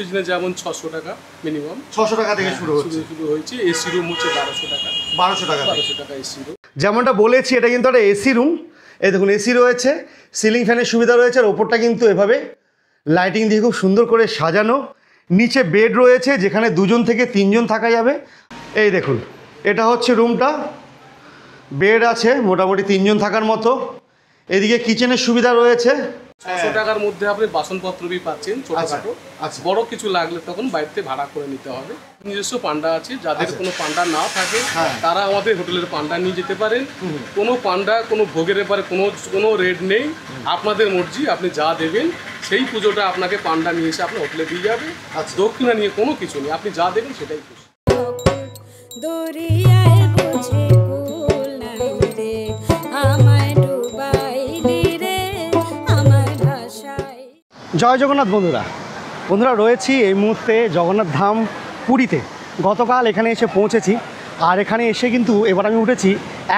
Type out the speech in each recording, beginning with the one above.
সিজনে যেমন 600 টাকা মিনিমাম, 600 টাকা থেকে শুরু হয়েছে। এসি রুম হচ্ছে 1200 টাকা, 1200 টাকা এসি রুম। যেমনটা বলেছি এটা কিন্তু একটা এসি রুম। এই দেখুন এসি রয়েছে, সিলিং ফ্যানের সুবিধা রয়েছে, আর ওপরটা কিন্তু এভাবে লাইটিং দিয়ে খুব সুন্দর করে সাজানো। নিচে বেড রয়েছে যেখানে 2 থেকে 3 থাকা যাবে। এই দেখুন এটা হচ্ছে রুমটা, বেড আছে মোটামুটি 3 থাকার মতো। এদিকে কিচেনের সুবিধা রয়েছে। 600 টাকার মধ্যে আপনি বাসনপত্র বি পাচ্ছেন ছোটখাটো। বড় কিছু লাগলে তখন বাইরে ভাড়া করে নিতে হবে। নিজস্ব পান্ডা আছে, যাদের কোনো পান্ডা না থাকে তারা আমাদের হোটেলের পান্ডা নিয়ে যেতে পারেন। কোনো পান্ডা কোনো ভোগের ব্যাপারে কোনো রেট নেই, আপনাদের মর্জি, আপনি যা দেবেন সেই পুজোটা আপনাকে পান্ডা নিয়ে এসে আপনার হোটেলে দিয়ে যাবে। দক্ষিণা নিয়ে কোনো কিছু নেই, আপনি যা দেবেন সেটাই খুশি। জয় জগন্নাথ বন্ধুরা রয়েছি এই মুহূর্তে জগন্নাথ ধাম পুরীতে। গতকাল এখানে এসে পৌঁছেছি, আর এখানে এসে কিন্তু এবার আমি উঠেছি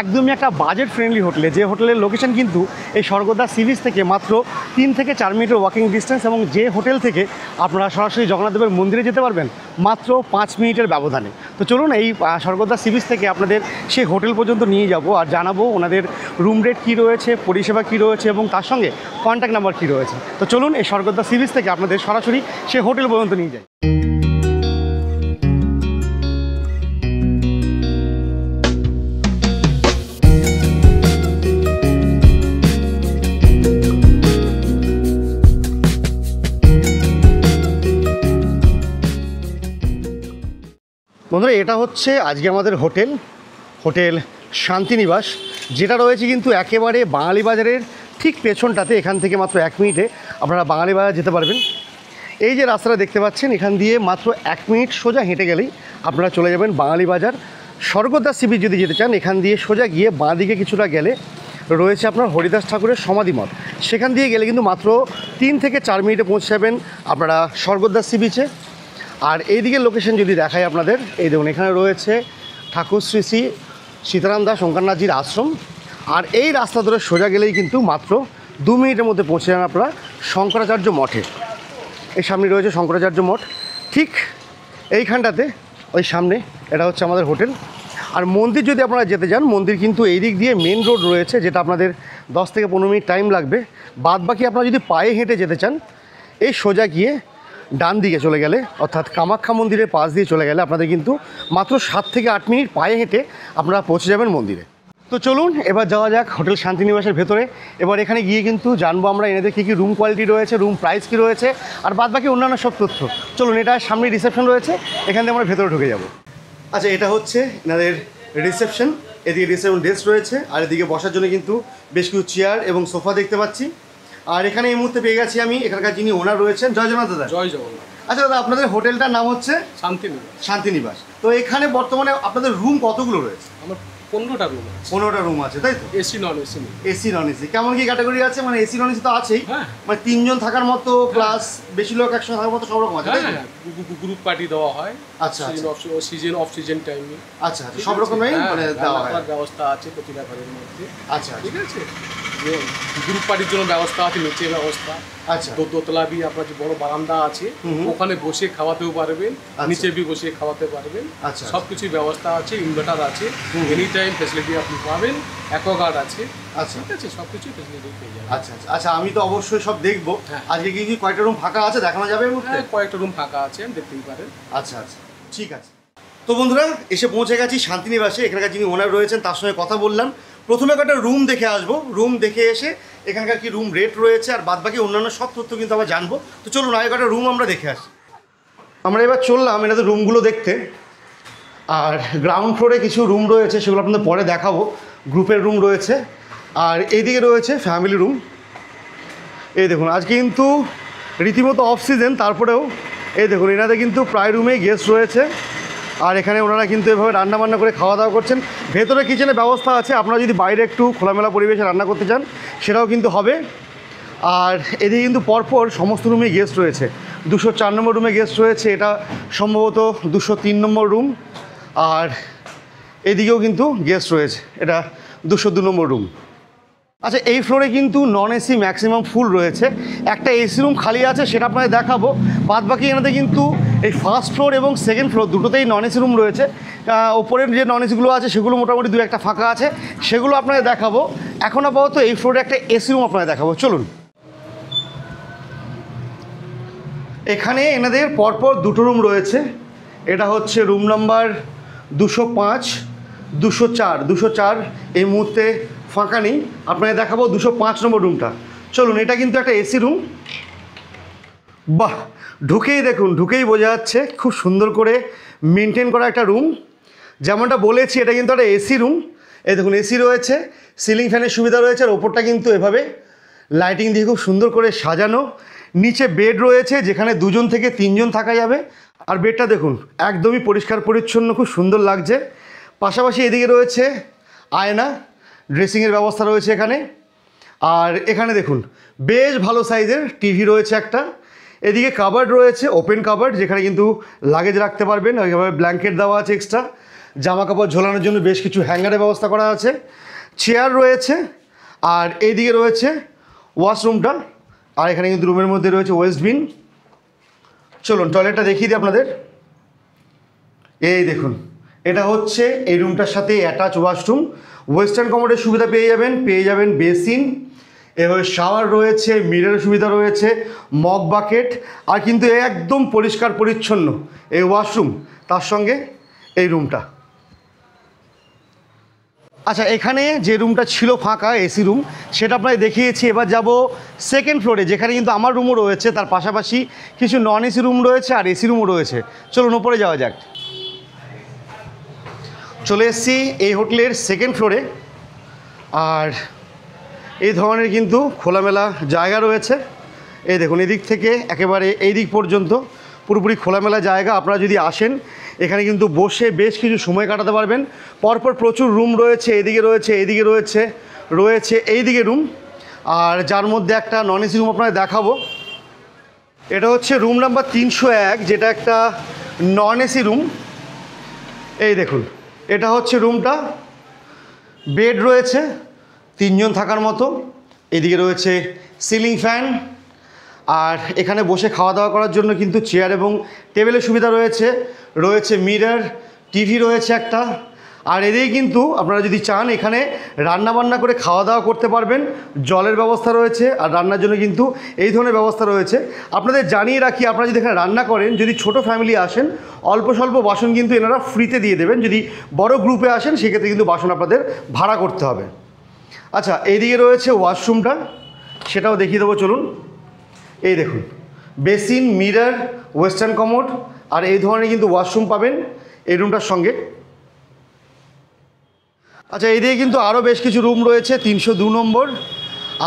একদমই একটা বাজেট ফ্রেন্ডলি হোটেলে, যে হোটেলের লোকেশন কিন্তু এই স্বর্গদ্বার সি বিচ থেকে মাত্র 3 থেকে 4 মিনিটের ওয়াকিং ডিস্টেন্স, এবং যে হোটেল থেকে আপনারা সরাসরি জগন্নাথ দেবের মন্দিরে যেতে পারবেন মাত্র 5 মিনিটের ব্যবধানে। তো চলুন এই স্বর্গদ্বার সি বিচ থেকে আপনাদের সেই হোটেল পর্যন্ত নিয়ে যাব, আর জানাবো ওনাদের রুম রেট কী রয়েছে, পরিষেবা কী রয়েছে, এবং তার সঙ্গে কন্ট্যাক্ট নাম্বার কী রয়েছে। তো চলুন এই স্বর্গদ্বার সি বিচ থেকে আপনাদের সরাসরি সেই হোটেল পর্যন্ত নিয়ে যাই। বন্ধুরা এটা হচ্ছে আজকে আমাদের হোটেল শান্তিনিবাস, যেটা রয়েছে কিন্তু একেবারে বাঙালি বাজারের ঠিক পেছনটাতে। এখান থেকে মাত্র 1 মিনিটে আপনারা বাঙালি বাজার যেতে পারবেন। এই যে রাস্তাটা দেখতে পাচ্ছেন, এখান দিয়ে মাত্র 1 মিনিট সোজা হেঁটে গেলেই আপনারা চলে যাবেন বাঙালি বাজার। স্বর্গদ্বার সি বিচ যদি যেতে চান, এখান দিয়ে সোজা গিয়ে বাঁ দিকে কিছুটা গেলে রয়েছে আপনার হরিদাস ঠাকুরের সমাধি মঠ। সেখান দিয়ে গেলে কিন্তু মাত্র 3 থেকে 4 মিনিটে পৌঁছে যাবেন আপনারা স্বর্গদ্বার সি বিচে। আর এইদিকে লোকেশন যদি দেখাই আপনাদের, এই দেখুন এখানে রয়েছে ঠাকুর শ্রী শ্রী সীতারাম দাস ওঙ্কারনাথজির আশ্রম। আর এই রাস্তা ধরে সোজা গেলেই কিন্তু মাত্র 2 মিনিটের মধ্যে পৌঁছে যান আপনারা শঙ্করাচার্য মঠে। এই সামনে রয়েছে শঙ্করাচার্য মঠ, ঠিক এইখানটাতে ওই সামনে এটা হচ্ছে আমাদের হোটেল। আর মন্দির যদি আপনারা যেতে চান, মন্দির কিন্তু এই দিক দিয়ে মেন রোড রয়েছে, যেটা আপনাদের 10 থেকে 15 মিনিট টাইম লাগবে। বাদ বাকি আপনারা যদি পায়ে হেঁটে যেতে চান, এই সোজা গিয়ে ডান দিকে চলে গেলে, অর্থাৎ কামাখ্যা মন্দিরের পাশ দিয়ে চলে গেলে আপনাদের কিন্তু মাত্র 7 থেকে 8 মিনিট পায়ে হেঁটে আপনারা পৌঁছে যাবেন মন্দিরে। তো চলুন এবার যাওয়া যাক হোটেল শান্তিনিবাসের ভেতরে। এবার এখানে গিয়ে কিন্তু জানবো আমরা এনাদের কী কী রুম কোয়ালিটি রয়েছে, রুম প্রাইস কী রয়েছে, আর বাদ বাকি অন্যান্য সব তথ্য। চলুন, এটা সামনে রিসেপশন রয়েছে, এখান থেকে আমরা ভেতরে ঢুকে যাব। আচ্ছা, এটা হচ্ছে এনাদের রিসেপশন। এদিকে রিসেপশন ডেস্ক রয়েছে, আর এদিকে বসার জন্য কিন্তু বেশ কিছু চেয়ার এবং সোফা দেখতে পাচ্ছি। আর এখানে এই মুহূর্তে পেয়ে গেছি আমি এখানকার যিনি ওনার রয়েছেন। জয় জগন্নাথ দাদা। জয় জগন্নাথ। আচ্ছা দাদা, আপনাদের হোটেলটার নাম হচ্ছে শান্তিনিবাস। তো এখানে বর্তমানে আপনাদের রুম কতগুলো রয়েছে? আমার 15টা রুম আছে। 15টা রুম আছে, তাই তো? AC non AC. AC non AC কেমন কি ক্যাটাগরি আছে? মানে এসি নন এসি তো আছেই, মানে 3 জন থাকার মতো প্লাস বেশি লোক একসঙ্গে থাকার মতো সব রকম আছে, তাই তো? গ্রুপ পার্টি দেওয়া হয়। আচ্ছা, সিজন অফ সিজন টাইমে। আচ্ছা, সব রকমই মানে দেওয়া হয়। ব্যবস্থা আছে প্রতিটা ঘরের মধ্যে। আচ্ছা, ঠিক আছে। গ্রুপ পার্টির জন্য ব্যবস্থা আছে, নিচে ব্যবস্থা। আচ্ছা, দোতলা বি আপনার যে বড় বারান্দা আছে, ওখানে বসে খাওয়াতেও পারবেন, নিচে বি বসে খাওয়াতে পারবেন। আচ্ছা, সবকিছু ব্যবস্থা আছে, ইনভার্টার আছে, এনি টাইম ফ্যাসিলিটি আপনি পাবেন, অ্যাকোয়াগার্ড আছে। আচ্ছা, ঠিক আছে, সবকিছু ফ্যাসিলিটি পেয়ে যাবেন। আচ্ছা আচ্ছা, আমি তো অবশ্যই সব দেখবো। আজকে কি কয়েকটা রুম ফাঁকা আছে দেখানো যাবে? হ্যাঁ, কয়েকটা রুম ফাঁকা আছে, দেখতেই পারেন। আচ্ছা আচ্ছা, ঠিক আছে। তো বন্ধুরা এসে পৌঁছে গেছি শান্তিনিবাসে। এখানকার যিনি ওনার রয়েছেন তার সঙ্গে কথা বললাম। প্রথমে কয়েকটা রুম দেখে আসবো, রুম দেখে এসে এখানকার কি রুম রেট রয়েছে আর বাদ বাকি অন্যান্য সব তথ্য কিন্তু আমরা জানবো। তো চলুন আগে কয়েকটা রুম আমরা দেখে আসি। আমরা এবার চললাম এনাদের রুমগুলো দেখতে। আর গ্রাউন্ড ফ্লোরে কিছু রুম রয়েছে, সেগুলো আপনাদের পরে দেখাবো। গ্রুপের রুম রয়েছে, আর এইদিকে রয়েছে ফ্যামিলি রুম। এই দেখুন আজকে কিন্তু রীতিমতো অফ সিজন, তারপরেও এই দেখুন এনাদের কিন্তু প্রায় রুমেই গেস্ট রয়েছে। আর এখানে ওনারা কিন্তু এভাবে রান্নাবান্না করে খাওয়া দাওয়া করছেন। ভেতরে কিচেনের ব্যবস্থা আছে, আপনারা যদি বাইরে একটু খোলামেলা পরিবেশে রান্না করতে চান সেটাও কিন্তু হবে। আর এদিকে কিন্তু পরপর সমস্ত রুমেই গেস্ট রয়েছে। 204 নম্বর রুমে গেস্ট রয়েছে, এটা সম্ভবত 203 নম্বর রুম। আর এদিকেও কিন্তু গেস্ট রয়েছে, এটা 202 নম্বর রুম। আচ্ছা, এই ফ্লোরে কিন্তু নন এসি ম্যাক্সিমাম ফুল রয়েছে, একটা এসি রুম খালি আছে, সেটা আপনাদের দেখাবো। বাদ বাকি এনাদের কিন্তু এই ফার্স্ট ফ্লোর এবং সেকেন্ড ফ্লোর দুটোতেই নন এসি রুম রয়েছে। ওপরের যে নন এসিগুলো আছে সেগুলো মোটামুটি দু একটা ফাঁকা আছে, সেগুলো আপনাদের দেখাবো। এখন আপাতত এই ফ্লোরে একটা এসি রুম আপনাদের দেখাবো, চলুন। এখানে এনাদের পরপর দুটো রুম রয়েছে। এটা হচ্ছে রুম নাম্বার 205, 204, 204 এই মুহূর্তে ফাঁকা নেই, আপনাদের দেখাবো 205 নম্বর রুমটা। চলুন, এটা কিন্তু একটা এসি রুম। বাহ, ঢুকেই দেখুন, ঢুকেই বোঝা যাচ্ছে খুব সুন্দর করে মেনটেন করা একটা রুম। যেমনটা বলেছি, এটা কিন্তু একটা এসি রুম। এই দেখুন, এসি রয়েছে, সিলিং ফ্যানের সুবিধা রয়েছে, আর ওপরটা কিন্তু এভাবে লাইটিং দিয়ে খুব সুন্দর করে সাজানো। নিচে বেড রয়েছে, যেখানে 2 জন থেকে 3 জন থাকা যাবে। আর বেডটা দেখুন একদমই পরিষ্কার পরিচ্ছন্ন, খুব সুন্দর লাগছে। পাশাপাশি এদিকে রয়েছে আয়না, ড্রেসিংয়ের ব্যবস্থা রয়েছে এখানে। আর এখানে দেখুন বেশ ভালো সাইজের টিভি রয়েছে একটা। এদিকে কাবার্ড রয়েছে, ওপেন কাবার্ড, যেখানে কিন্তু লাগেজ রাখতে পারবেন। ওইভাবে ব্ল্যাঙ্কেট দেওয়া আছে এক্সট্রা, জামা কাপড় ঝোলানোর জন্য বেশ কিছু হ্যাঙ্গারের ব্যবস্থা করা আছে, চেয়ার রয়েছে। আর এইদিকে রয়েছে ওয়াশরুমটা, আর এখানে কিন্তু রুমের মধ্যে রয়েছে ওয়েস্টবিন। চলুন টয়লেটটা দেখিয়ে দিই আপনাদের। এই দেখুন, এটা হচ্ছে এই রুমটার সাথে অ্যাটাচ ওয়াশরুম। ওয়েস্টার্ন কমোডের সুবিধা পেয়ে যাবেন বেসিন, এভাবে শাওয়ার রয়েছে, মিররের সুবিধা রয়েছে, মগ বাকেট, আর কিন্তু একদম পরিষ্কার পরিচ্ছন্ন এই ওয়াশরুম, তার সঙ্গে এই রুমটা। আচ্ছা, এখানে যে রুমটা ছিল ফাঁকা এসি রুম, সেটা আপনাকে দেখিয়েছি। এবার যাব সেকেন্ড ফ্লোরে, যেখানে কিন্তু আমার রুমও রয়েছে, তার পাশাপাশি কিছু নন এসি রুম রয়েছে আর এসি রুমও রয়েছে। চলুন ওপরে যাওয়া যাক। চলে এসেছি এই হোটেলের সেকেন্ড ফ্লোরে। আর এই ধরনের কিন্তু খোলামেলা জায়গা রয়েছে। এই দেখুন, এদিক থেকে একেবারে এই দিক পর্যন্ত পুরোপুরি খোলামেলা জায়গা। আপনারা যদি আসেন, এখানে কিন্তু বসে বেশ কিছু সময় কাটাতে পারবেন। পরপর প্রচুর রুম রয়েছে, এদিকে রয়েছে, এদিকে রয়েছে এইদিকে রুম, আর যার মধ্যে একটা নন এসি রুম আপনাদের দেখাবো। এটা হচ্ছে রুম নাম্বার 301, যেটা একটা নন এসি রুম। এই দেখুন, এটা হচ্ছে রুমটা। বেড রয়েছে 3 জন থাকার মতো। এদিকে রয়েছে সিলিং ফ্যান, আর এখানে বসে খাওয়া দাওয়া করার জন্য কিন্তু চেয়ার এবং টেবিলের সুবিধা রয়েছে মিরর, টিভি রয়েছে একটা। আর এদিকে কিন্তু আপনারা যদি চান, এখানে রান্না বান্না করে খাওয়া দাওয়া করতে পারবেন। জলের ব্যবস্থা রয়েছে, আর রান্নার জন্য কিন্তু এই ধরনের ব্যবস্থা রয়েছে। আপনাদের জানিয়ে রাখি, আপনারা যদি এখানে রান্না করেন, যদি ছোট ফ্যামিলি আসেন, অল্প স্বল্প বাসন কিন্তু এনারা ফ্রিতে দিয়ে দেবেন। যদি বড় গ্রুপে আসেন, সেক্ষেত্রে কিন্তু বাসন আপনাদের ভাড়া করতে হবে। আচ্ছা, এইদিকে রয়েছে ওয়াশরুমটা, সেটাও দেখিয়ে দেবো, চলুন। এই দেখুন, বেসিন, মিরর, ওয়েস্টার্ন কমোড, আর এই ধরনের কিন্তু ওয়াশরুম পাবেন এই রুমটার সঙ্গে। আচ্ছা, এইদিকে কিন্তু আরও বেশ কিছু রুম রয়েছে, 302 নম্বর।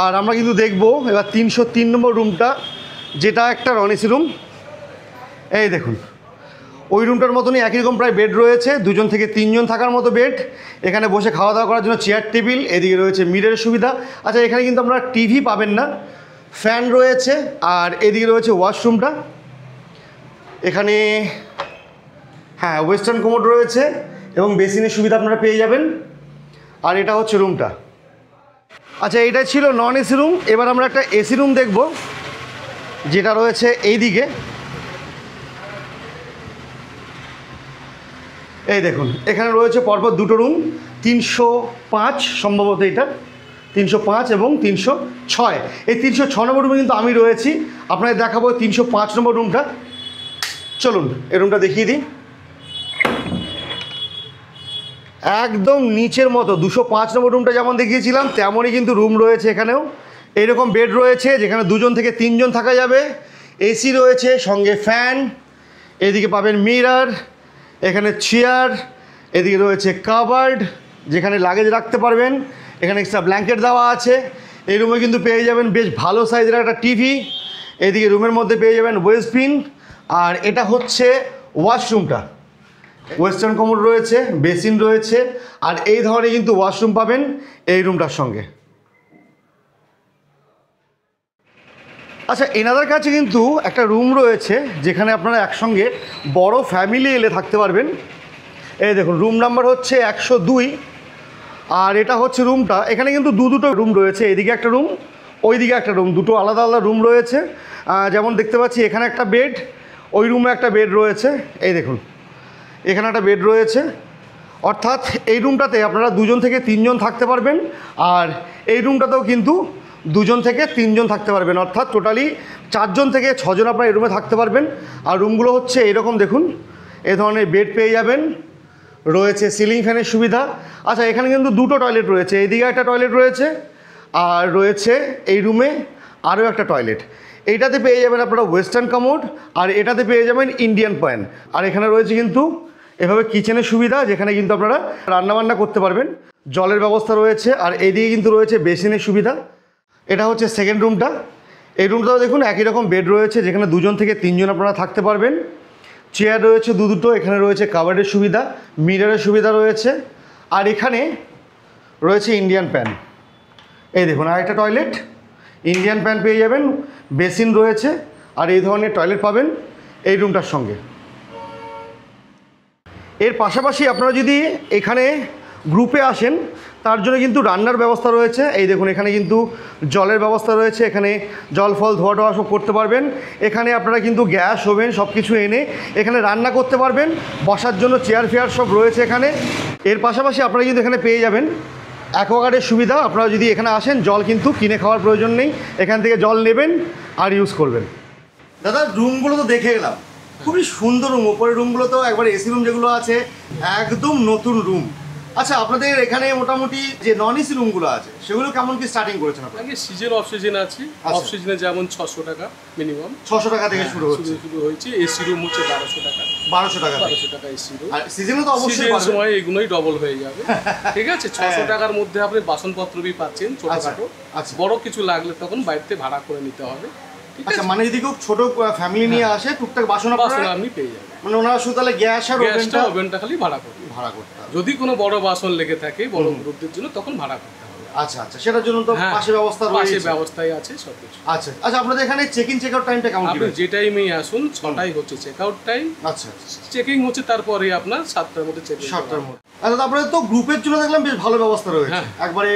আর আমরা কিন্তু দেখব এবার 303 নম্বর রুমটা, যেটা একটা নন এসি রুম। এই দেখুন, ওই রুমটার মতনই একই রকম প্রায় বেড রয়েছে, 2 জন থেকে 3 জন থাকার মতো বেড। এখানে বসে খাওয়া দাওয়া করার জন্য চেয়ার টেবিল, এদিকে রয়েছে মিররের সুবিধা। আচ্ছা, এখানে কিন্তু আপনারা টিভি পাবেন না, ফ্যান রয়েছে। আর এদিকে রয়েছে ওয়াশরুমটা। এখানে হ্যাঁ, ওয়েস্টার্ন কমোড রয়েছে এবং বেসিনের সুবিধা আপনারা পেয়ে যাবেন। আর এটা হচ্ছে রুমটা। আচ্ছা, এইটা ছিল নন এসি রুম। এবার আমরা একটা এসি রুম দেখব, যেটা রয়েছে এইদিকে। এই দেখুন, এখানে রয়েছে পরপর দুটো রুম, 305 সম্ভবত, এটা 305 এবং 306। এই 306 নম্বর রুমে কিন্তু আমি রয়েছি। আপনাদের দেখাবো 305 নম্বর রুমটা। চলুন এই রুমটা দেখিয়ে দিই। একদম নিচের মতো 205 নম্বর রুমটা যেমন দেখিয়েছিলাম, তেমনই কিন্তু রুম রয়েছে এখানেও। এইরকম বেড রয়েছে, যেখানে 2 জন থেকে 3 জন থাকা যাবে। এসি রয়েছে, সঙ্গে ফ্যান। এদিকে পাবেন মিরর, এখানে চেয়ার, এদিকে রয়েছে কাবার্ড, যেখানে লাগেজ রাখতে পারবেন। এখানে এক্সট্রা ব্ল্যাঙ্কেট দেওয়া আছে। এই রুমে কিন্তু পেয়ে যাবেন বেশ ভালো সাইজের একটা টিভি। এদিকে রুমের মধ্যে পেয়ে যাবেন ওয়েস্টবিন। আর এটা হচ্ছে ওয়াশরুমটা। ওয়েস্টার্ন কমোড রয়েছে, বেসিন রয়েছে, আর এই ধরনের কিন্তু ওয়াশরুম পাবেন এই রুমটার সঙ্গে। আচ্ছা, এনাদের কাছে কিন্তু একটা রুম রয়েছে, যেখানে আপনারা একসঙ্গে বড় ফ্যামিলি এলে থাকতে পারবেন। এই দেখুন, রুম নাম্বার হচ্ছে 102। আর এটা হচ্ছে রুমটা, এখানে কিন্তু দুটো রুম রয়েছে, এদিকে একটা রুম, ওইদিকে একটা রুম, দুটো আলাদা আলাদা রুম রয়েছে। যেমন দেখতে পাচ্ছি এখানে একটা বেড, ওই রুমে একটা বেড রয়েছে, এই দেখুন এখানে একটা বেড রয়েছে। অর্থাৎ এই রুমটাতে আপনারা 2 থেকে 3 থাকতে পারবেন, আর এই রুমটাতেও কিন্তু 2 থেকে 3 থাকতে পারবেন, অর্থাৎ টোটালি 4 থেকে 6 আপনারা এই রুমে থাকতে পারবেন। আর রুমগুলো হচ্ছে এইরকম দেখুন, এই ধরনের বেড পেয়ে যাবেন, রয়েছে সিলিং ফ্যানের সুবিধা। আচ্ছা, এখানে কিন্তু 2টো টয়লেট রয়েছে, এইদিকে একটা টয়লেট রয়েছে আর রয়েছে এই রুমে আরও একটা টয়লেট। এইটাতে পেয়ে যাবেন আপনারা ওয়েস্টার্ন কামোড, আর এটাতে পেয়ে যাবেন ইন্ডিয়ান পয়েন্ট। আর এখানে রয়েছে কিন্তু এভাবে কিচেনের সুবিধা, যেখানে কিন্তু আপনারা রান্নাবান্না করতে পারবেন, জলের ব্যবস্থা রয়েছে। আর এইদিকে কিন্তু রয়েছে বেসিনের সুবিধা। এটা হচ্ছে সেকেন্ড রুমটা, এই রুমটাও দেখুন একই রকম বেড রয়েছে, যেখানে 2 থেকে 3 আপনারা থাকতে পারবেন। চেয়ার রয়েছে দুটো, এখানে রয়েছে কাভার্ডের সুবিধা, মিররের সুবিধা রয়েছে। আর এখানে রয়েছে ইন্ডিয়ান প্যান, এই দেখুন আরেকটা টয়লেট, ইন্ডিয়ান প্যান পেয়ে যাবেন, বেসিন রয়েছে, আর এই ধরনের টয়লেট পাবেন এই রুমটার সঙ্গে। এর পাশাপাশি আপনারা যদি এখানে গ্রুপে আসেন, তার জন্য কিন্তু রান্নার ব্যবস্থা রয়েছে। এই দেখুন এখানে কিন্তু জলের ব্যবস্থা রয়েছে, এখানে জল ফল ধোয়া টোয়া সব করতে পারবেন। এখানে আপনারা কিন্তু গ্যাস ওভেন সব কিছু এনে এখানে রান্না করতে পারবেন, বসার জন্য চেয়ার ফেয়ার সব রয়েছে এখানে। এর পাশাপাশি আপনারা কিন্তু এখানে পেয়ে যাবেন অ্যাকোয়াগার্ডের সুবিধা। আপনারা যদি এখানে আসেন, জল কিন্তু কিনে খাওয়ার প্রয়োজন নেই, এখান থেকে জল নেবেন আর ইউজ করবেন। দাদা, রুমগুলো তো দেখে এলাম, খুবই সুন্দর রুম, ওপরের রুমগুলো তো একবার এসি রুম যেগুলো আছে একদম নতুন রুম। আচ্ছা, আপনাদের এখানে মোটামুটি যে নন এসি রুমগুলো আছে সেগুলো কেমন কি স্টার্টিং করেছেন আপনারা? আগে সিজন অফ সিজন আছে, অফ সিজনে যেমন 600 টাকা মিনিমাম, 600 টাকা থেকে শুরু হচ্ছে, শুরু হয়েছে। এসি রুম হচ্ছে 1200 টাকা, 1200 টাকা, 1200 টাকা এসি রুম। আর সিজনে তো অবশ্যই সিজনের সময় এগুলোই ডবল হয়ে যাবে। ঠিক আছে, 600 টাকার মধ্যে আপনি বাসনপত্র বি পাচ্ছেন ছোটখাটো, বড় কিছু লাগলে তখন বাইরে ভাড়া করে নিতে হবে। আচ্ছা, মানে যদি কেউ ছোট ফ্যামিলি নিয়ে আসে, টুকটাক বাসন আপনি পেয়ে যাবেন, মানে ওনারা শুধু তাহলে গ্যাস আর ওভেনটা খালি ভাড়া করতে হবে। যদি কোনো বড় বাসন লেগে থাকে বড় গ্রুপদের জন্য, তখন ভাড়া করতে হবে। আচ্ছা আচ্ছা, সেটার জন্য তো পাশে ব্যবস্থা রয়েছে, পাশে ব্যবস্থাই আছে সবকিছু। আচ্ছা আচ্ছা, আপনাদের এখানে চেক ইন চেক আউট টাইমটা কেমন? আপনি যে টাইমেই আসুন, 6টায় হচ্ছে চেক আউট টাইম। আচ্ছা, চেকিং হচ্ছে তারপরে আপনার 7টার মধ্যে চেক ইন। 7টার মধ্যে। আচ্ছা, আপনাদের তো গ্রুপের জন্য দেখলাম বেশ ভালো ব্যবস্থা রয়েছে, একবারে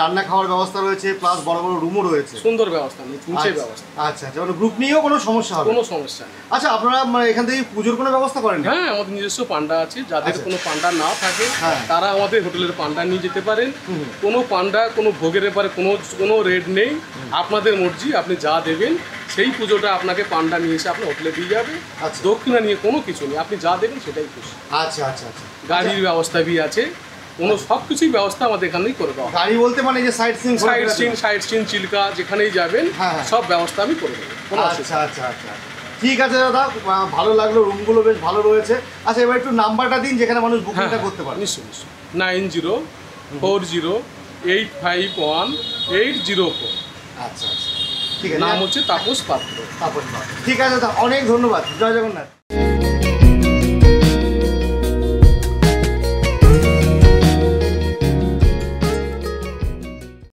রান্না খাওয়ার ব্যবস্থা রয়েছে, প্লাস বড় বড় রুমও রয়েছে, সুন্দর ব্যবস্থা, নিচে ব্যবস্থা। আচ্ছা আচ্ছা, মানে গ্রুপ নিয়েও কোনো সমস্যা হবে? কোনো সমস্যা নেই। আচ্ছা, আপনারা মানে এখান থেকে পুজোর কোনো ব্যবস্থা করেন? হ্যাঁ, আমাদের নিজস্ব পান্ডা আছে, যাদের কোনো পান্ডা না থাকে তারা আমাদের হোটেলের পান্ডা নিয়ে যেতে পারেন। কোনো পান্ডা কোনো ভোগের ব্যাপারে কোনো রেট নেই, আপনাদের মর্জি, আপনি যা দেবেন সেই পুজোটা আপনাকে পান্ডা নিয়ে এসে আপনার হোটেলে দিয়ে যাবে। দক্ষিণা নিয়ে কোনো কিছু নেই, আপনি যা দেবেন সেটাই খুশি। আচ্ছা আচ্ছা আচ্ছা, গাড়ির ব্যবস্থা বি আছে, কোনো সব কিছুই ব্যবস্থা আমাদের এখানেই করে দেওয়া। গাড়ি বলতে মানে যে সাইট সিন চিল্কা যেখানেই যাবেন সব ব্যবস্থা আমি করে দেবো। আচ্ছা আচ্ছা আচ্ছা, ঠিক আছে দাদা, ভালো লাগলো, রুমগুলো বেশ ভালো রয়েছে। আচ্ছা, এবার একটু নাম্বারটা দিন যেখানে মানুষ বুকিংটা করতে পারে। নিশ্চয়ই নিশ্চয়ই, 9040851804। আচ্ছা আচ্ছা, ঠিক আছে, নাম হচ্ছে তাপস পাত্র। ঠিক আছে দাদা, অনেক ধন্যবাদ, জয় জগন্নাথ।